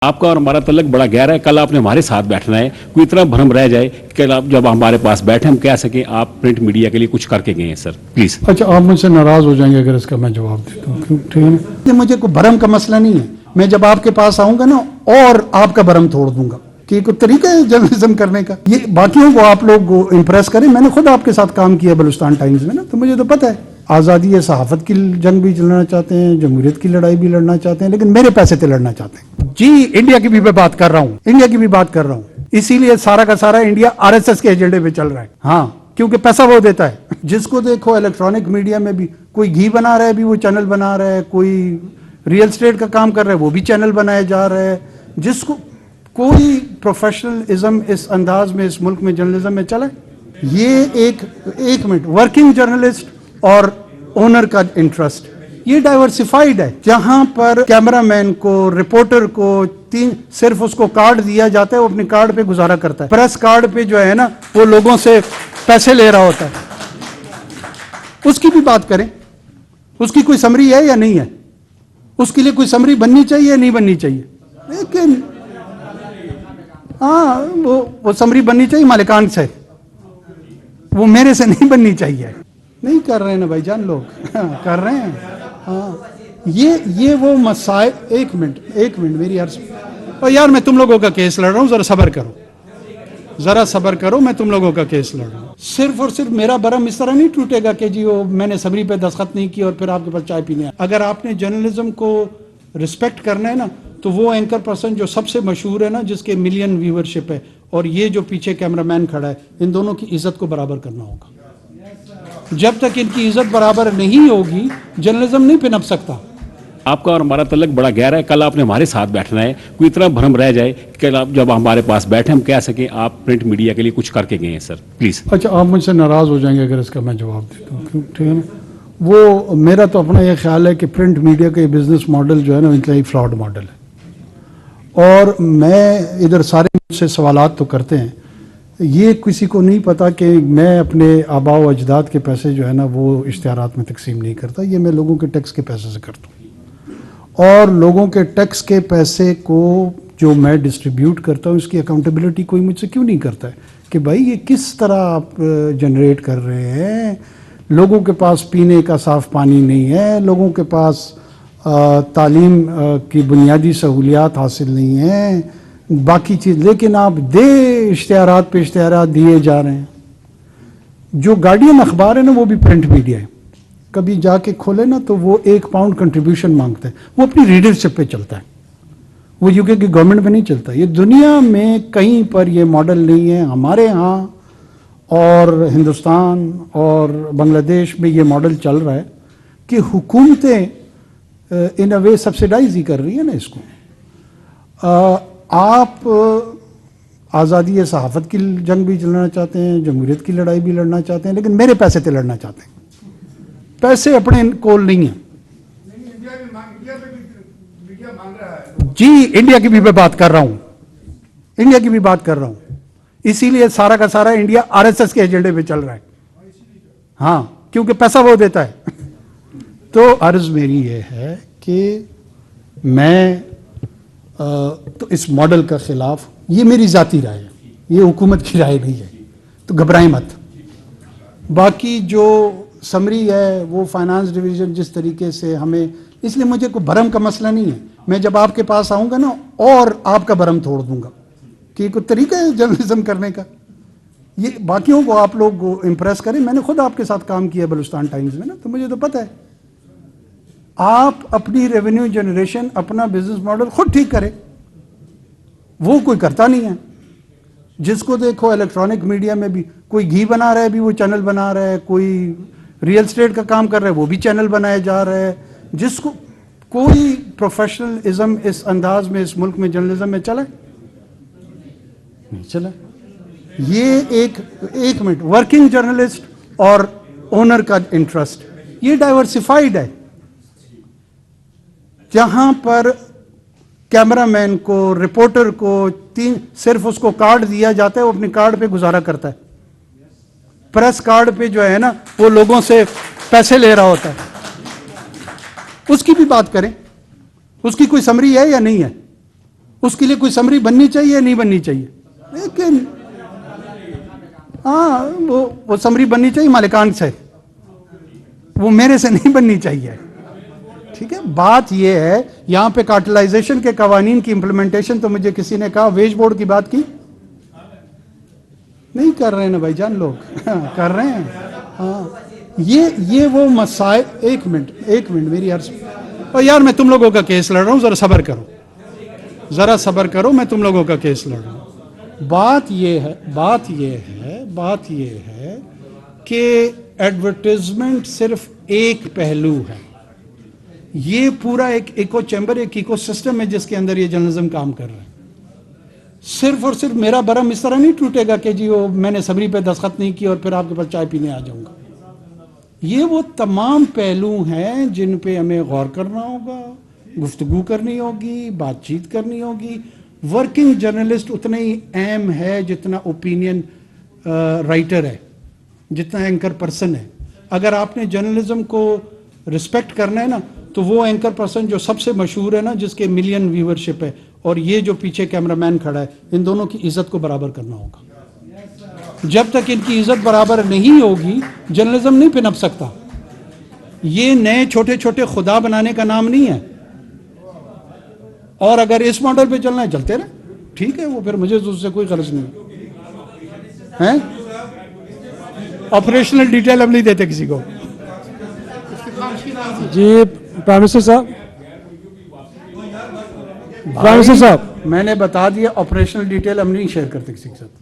आपका और हमारा तल्लक बड़ा गहरा है। कल आपने हमारे साथ बैठना है, कोई इतना भ्रम रह जाए कि कल आप जब हमारे पास बैठे हम कह सकें आप प्रिंट मीडिया के लिए कुछ करके गए हैं सर, प्लीज। अच्छा, आप मुझसे नाराज हो जाएंगे अगर इसका मैं जवाब देता हूँ, ठीक है ना? मुझे कोई भरम का मसला नहीं है। मैं जब आपके पास आऊंगा ना और आपका भरम तोड़ दूंगा कि कोई तरीका है जर्नलिज्म करने का। ये बाकियों को आप लोग इम्प्रेस करें। मैंने खुद आपके साथ काम किया बलूचिस्तान टाइम्स में ना, तो मुझे तो पता है आज़ादी सहाफत की जंग भी लड़ना चाहते हैं, जमहूरियत की लड़ाई भी लड़ना चाहते हैं, लेकिन मेरे पैसे से लड़ना चाहते हैं। जी, इंडिया की भी मैं बात कर रहा हूँ, इंडिया की भी बात कर रहा हूँ। इसीलिए सारा का सारा इंडिया आरएसएस के एजेंडे पे चल रहा है। हाँ, क्योंकि पैसा वो देता है। जिसको देखो इलेक्ट्रॉनिक मीडिया में भी कोई घी बना रहा है, भी वो चैनल बना रहा है, कोई रियल एस्टेट का काम कर रहा है, वो भी चैनल बनाया जा रहा है। जिसको कोई प्रोफेशनलिज्म इस अंदाज में इस मुल्क में जर्नलिज्म में चला, ये एक मिनट, वर्किंग जर्नलिस्ट और ओनर का इंटरेस्ट ये डाइवर्सिफाइड है। जहां पर कैमरामैन को, रिपोर्टर को सिर्फ उसको कार्ड दिया जाता है, वो अपने कार्ड पे गुजारा करता है। प्रेस कार्ड पे जो है ना, वो लोगों से पैसे ले रहा होता है। उसकी भी बात करें, उसकी कोई समरी है या नहीं है? उसके लिए कोई समरी बननी चाहिए या नहीं बननी चाहिए? लेकिन हाँ, वो समरी बननी चाहिए मालिकान से, वो मेरे से नहीं बननी चाहिए। नहीं कर रहे हैं ना भाईजान, लोग कर रहे हैं। हाँ, ये वो मसाइल। एक मिनट मेरी अर्ज। और यार, मैं तुम लोगों का केस लड़ रहा हूँ, जरा सबर करो, मैं तुम लोगों का केस लड़ रहा हूँ। सिर्फ और सिर्फ मेरा भरम इस तरह नहीं टूटेगा कि जी वो मैंने समरी पे दस्तखत नहीं किया और फिर आपके पास चाय पीने। अगर आपने जर्नलिज्म को रिस्पेक्ट करना है ना, तो वो एंकर पर्सन जो सबसे मशहूर है ना, जिसके मिलियन व्यूअरशिप है, और ये जो पीछे कैमरामैन खड़ा है, इन दोनों की इज्जत को बराबर करना होगा। जब तक इनकी इज्जत बराबर नहीं होगी, जर्नलिज्म नहीं पनप सकता। आपका और हमारा तल्लक बड़ा गहरा है। कल आपने हमारे साथ बैठना है, कोई इतना भ्रम रह जाए कि कल आप जब हमारे पास बैठे हम कह सकें आप प्रिंट मीडिया के लिए कुछ करके गए हैं सर, प्लीज। अच्छा, आप मुझसे नाराज हो जाएंगे अगर इसका मैं जवाब देता हूँ, ठीक है ना? वो मेरा तो अपना ये ख्याल है कि प्रिंट मीडिया का बिजनेस मॉडल जो है ना, इंतहाई फ्रॉड मॉडल है। और मैं इधर सारे मुझसे सवालात तो करते हैं, ये किसी को नहीं पता कि मैं अपने आबा व अजदाद के पैसे जो है ना, वो इश्तिहारात में तकसीम नहीं करता। ये मैं लोगों के टैक्स के पैसे से करता हूँ। और लोगों के टैक्स के पैसे को जो मैं डिस्ट्रीब्यूट करता हूँ, इसकी अकाउंटेबिलिटी कोई मुझसे क्यों नहीं करता है कि भाई ये किस तरह आप जनरेट कर रहे हैं। लोगों के पास पीने का साफ़ पानी नहीं है, लोगों के पास तालीम की बुनियादी सहूलियात हासिल नहीं है, बाकी चीज़, लेकिन आप इश्तिहारात पे इश्तिहारात दिए जा रहे हैं। जो गार्डियन अखबार है ना, वो भी प्रिंट मीडिया है। कभी जाके खोले ना, तो वो 1 पाउंड कंट्रीब्यूशन मांगता है। वो अपनी रीडरशिप पे चलता है, वो यूके की गवर्नमेंट में नहीं चलता। ये दुनिया में कहीं पर ये मॉडल नहीं है। हमारे यहाँ और हिंदुस्तान और बांग्लादेश में ये मॉडल चल रहा है कि हुकूमतें इन अ वे सब्सिडाइज ही कर रही है ना इसको। आप आज़ादी सहाफत की जंग भी लड़ना चाहते हैं, जमहूरियत की लड़ाई भी लड़ना चाहते हैं, लेकिन मेरे पैसे से लड़ना चाहते हैं। पैसे अपने कोल नहीं है। जी, इंडिया की भी मैं बात कर रहा हूँ, इसीलिए सारा का सारा इंडिया आरएसएस के एजेंडे पे चल रहा है। हाँ, क्योंकि पैसा वो देता है। तो अर्ज मेरी ये है कि मैं तो इस मॉडल का खिलाफ, ये मेरी ज़ाती राय है, ये हुकूमत की राय नहीं है, तो घबराएं मत। बाकी जो समरी है वो फाइनेंस डिवीज़न जिस तरीके से हमें, इसलिए मुझे कोई भरम का मसला नहीं है। मैं जब आपके पास आऊँगा ना और आपका भरम तोड़ दूंगा कि कोई तरीका है जर्नलिज्म करने का। ये बाकियों को आप लोग इम्प्रेस करें। मैंने खुद आपके साथ काम किया बलूचिस्तान टाइम्स में ना, तो मुझे तो पता है। आप अपनी रेवेन्यू जनरेशन, अपना बिजनेस मॉडल खुद ठीक करें, वो कोई करता नहीं है। जिसको देखो इलेक्ट्रॉनिक मीडिया में भी कोई घी बना रहा है, भी वो चैनल बना रहा है, कोई रियल एस्टेट का काम कर रहा है, वो भी चैनल बनाया जा रहा है। जिसको कोई प्रोफेशनलिज्म इस अंदाज में इस मुल्क में जर्नलिज्म में चला नहीं चला। ये एक मिनट, वर्किंग जर्नलिस्ट और ओनर का इंटरेस्ट ये डाइवर्सिफाइड है। जहां पर कैमरामैन को, रिपोर्टर को सिर्फ उसको कार्ड दिया जाता है, वो अपने कार्ड पे गुजारा करता है। प्रेस कार्ड पे जो है ना, वो लोगों से पैसे ले रहा होता है। उसकी भी बात करें, उसकी कोई समरी है या नहीं है? اس کے لیے کوئی سمری بننی چاہیے یا نہیں بننی چاہیے؟ لیکن ہاں وہ سمری بننی چاہیے مالکان سے، وہ میرے سے نہیں بننی چاہیے. ٹھیک ہے، بات یہ ہے یہاں پہ کارٹلائزیشن کے قوانین کی امپلیمنٹیشن تو مجھے کسی نے کہا ویج بورڈ کی بات کی نہیں کر رہے ہیں نا بھائی جان، لوگ کر رہے ہیں. ہاں یہ وہ مسائل. ایک منٹ میری عرض. اور یار میں تم لوگوں کا کیس لڑ رہا ہوں، ذرا صبر کرو، میں تم لوگوں کا کیس لڑ رہا ہوں. بات یہ ہے کہ ایڈورٹیزمنٹ صرف ایک پہلو ہے. یہ پورا ایک ایکو چیمبر، ایک ایکو سسٹم ہے جس کے اندر یہ جرنلزم کام کر رہا ہے. صرف اور صرف میرا برم اس طرح نہیں ٹوٹے گا کہ جی وہ میں نے سمری پہ دستخط نہیں کی اور پھر آپ کے پاس چائے پینے آ جاؤں گا. یہ وہ تمام پہلو ہیں جن پہ ہمیں غور کرنا ہوگا، گفتگو کرنی ہوگی، بات چیت کرنی ہوگی. ورکنگ جرنلسٹ اتنا ہی اہم ہے جتنا اوپینین رائٹر ہے، جتنا اینکر پرسن ہے. اگر آپ نے جرنلزم کو رسپیکٹ کرنا ہے نا تو وہ اینکر پرسن جو سب سے مشہور ہے نا، جس کے ملین ویورشپ ہے، اور یہ جو پیچھے کیمرہ مین کھڑا ہے، ان دونوں کی عزت کو برابر کرنا ہوگا. جب تک ان کی عزت برابر نہیں ہوگی جرنلزم نہیں پنپ سکتا. یہ نئے چھوٹے چھوٹے خدا بنانے کا نام نہیں ہے. اور اگر اس ماڈل پہ چلنا ہے چلتے رہے، ٹھیک ہے، وہ پھر مجھے اس سے کوئی غرض نہیں ہے. آپریشنل ڈیٹیل ہم نہیں دیتے کسی کو. جی پرائم منسٹر صاحب، میں نے بتا دیا آپریشنل ڈیٹیل ہم نہیں شیئر کرتے کسی کے ساتھ.